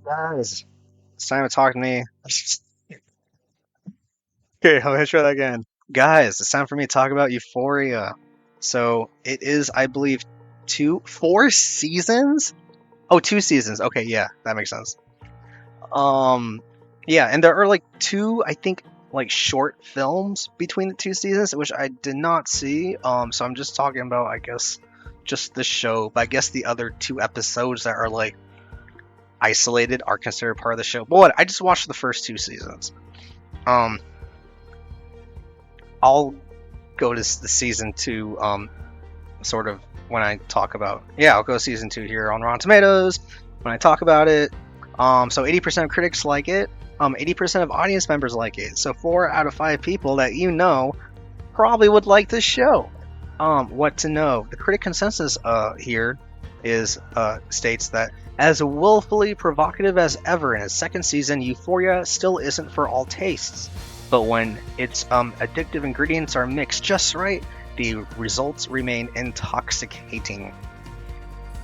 Guys, it's time to talk to me. Okay, let me try that again. Guys, it's time for me to talk about Euphoria. So it is, I believe, 4 seasons? Oh, 2 seasons. Okay, yeah, that makes sense. Um, yeah, and there are like two, I think, like short films between the 2 seasons, which I did not see. So I'm just talking about, I guess, just the show. But I guess the other 2 episodes that are like isolated are considered part of the show. But what? I just watched the first 2 seasons. Um, I'll go to the season two. Sort of when I talk about I'll go season two here on Rotten Tomatoes when I talk about it. So 80% of critics like it. 80% of audience members like it. So 4 out of 5 people that probably would like this show. What to know? The critic consensus here is states that as willfully provocative as ever in its second season, Euphoria still isn't for all tastes. But when its addictive ingredients are mixed just right, the results remain intoxicating.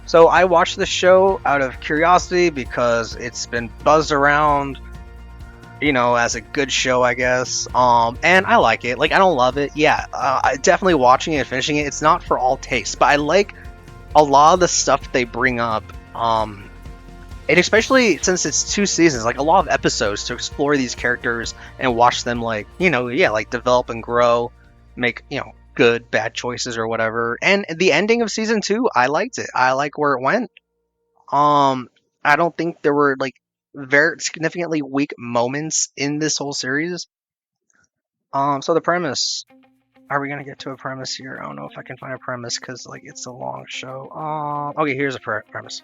So I watched the show out of curiosity because it's been buzzed around, as a good show, I guess. And I like it. Like I don't love it. Yeah, definitely watching it and finishing it. It's not for all tastes, but I like a lot of the stuff they bring up. And especially since it's 2 seasons, like a lot of episodes to explore these characters and watch them, like like develop and grow, make good bad choices or whatever. And the ending of season two, I liked it. I like where it went. Um, I don't think there were like very significantly weak moments in this whole series. So the premise. Are we gonna get to a premise here? I don't know if I can find a premise because like it's a long show. Okay, here's a premise.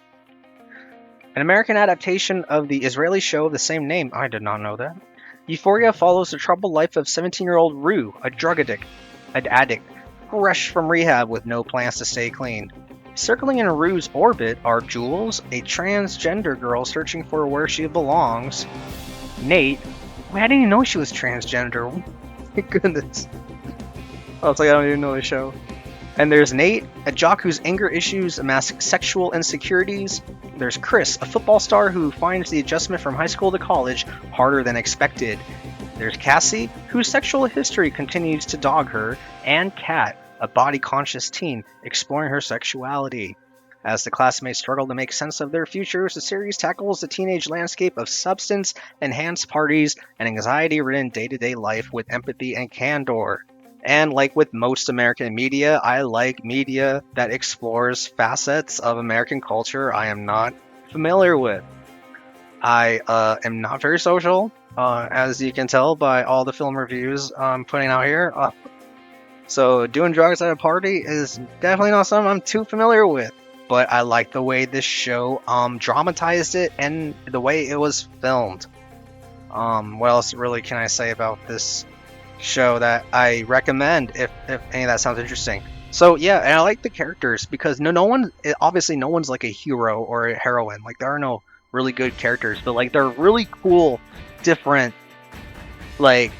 An American adaptation of the Israeli show of the same name. I did not know that. Euphoria follows the troubled life of 17-year-old Rue, a drug addict, fresh from rehab with no plans to stay clean. Circling in Rue's orbit are Jules, a transgender girl searching for where she belongs. Nate, wait, I didn't even know she was transgender. My goodness. Oh, it's like I don't even know the show. And there's Nate, a jock whose anger issues mask sexual insecurities. There's Chris, a football star who finds the adjustment from high school to college harder than expected. There's Cassie, whose sexual history continues to dog her. And Kat, a body-conscious teen exploring her sexuality. As the classmates struggle to make sense of their futures, the series tackles the teenage landscape of substance-enhanced parties and anxiety-ridden day-to-day life with empathy and candor. And like with most American media, I like media that explores facets of American culture I am not familiar with. I am not very social, as you can tell by all the film reviews I'm putting out here. So doing drugs at a party is definitely not something I'm too familiar with. But I like the way this show dramatized it and the way it was filmed. What else really can I say about this show that I recommend if any of that sounds interesting? So yeah, and I like the characters because no one, obviously no one's like a hero or a heroine. Like there are no really good characters, but like they're really cool, different like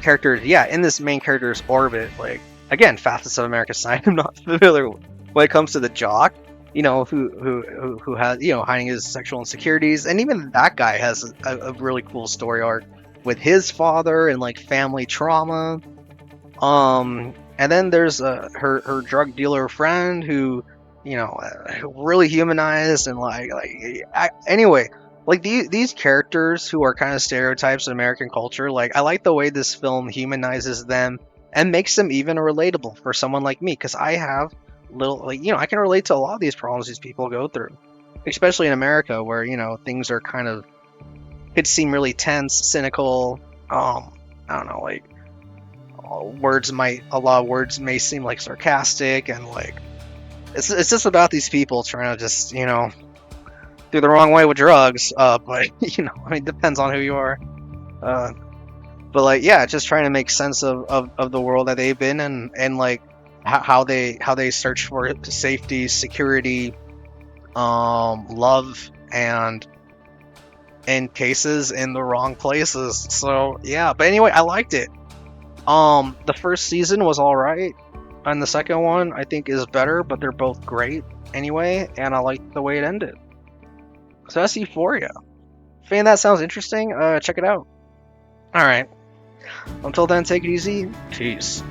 characters. Yeah, in this main character's orbit, like again, facets of American Science I'm not familiar with. When it comes to the jock, who has hiding his sexual insecurities, and even that guy has a really cool story arc with his father and like family trauma. And then there's her drug dealer friend who, really humanized and anyway, like these characters who are kind of stereotypes in American culture. Like I like the way this film humanizes them and makes them even relatable for someone like me because I have little I can relate to a lot of these problems these people go through, especially in America where things are kind of could seem really tense, cynical. I don't know, like a lot of words may seem like sarcastic and like it's just about these people trying to just do the wrong way with drugs. But I mean, it depends on who you are. Uh, but like yeah, just trying to make sense of the world that they've been in and like how they search for safety, security, love, and in cases in the wrong places. So yeah, but anyway, I liked it. The first season was all right, and the second one I think is better, but they're both great anyway, and I like the way it ended. So that's Euphoria. If any of that sounds interesting, check it out. All right. Until then, take it easy. Peace.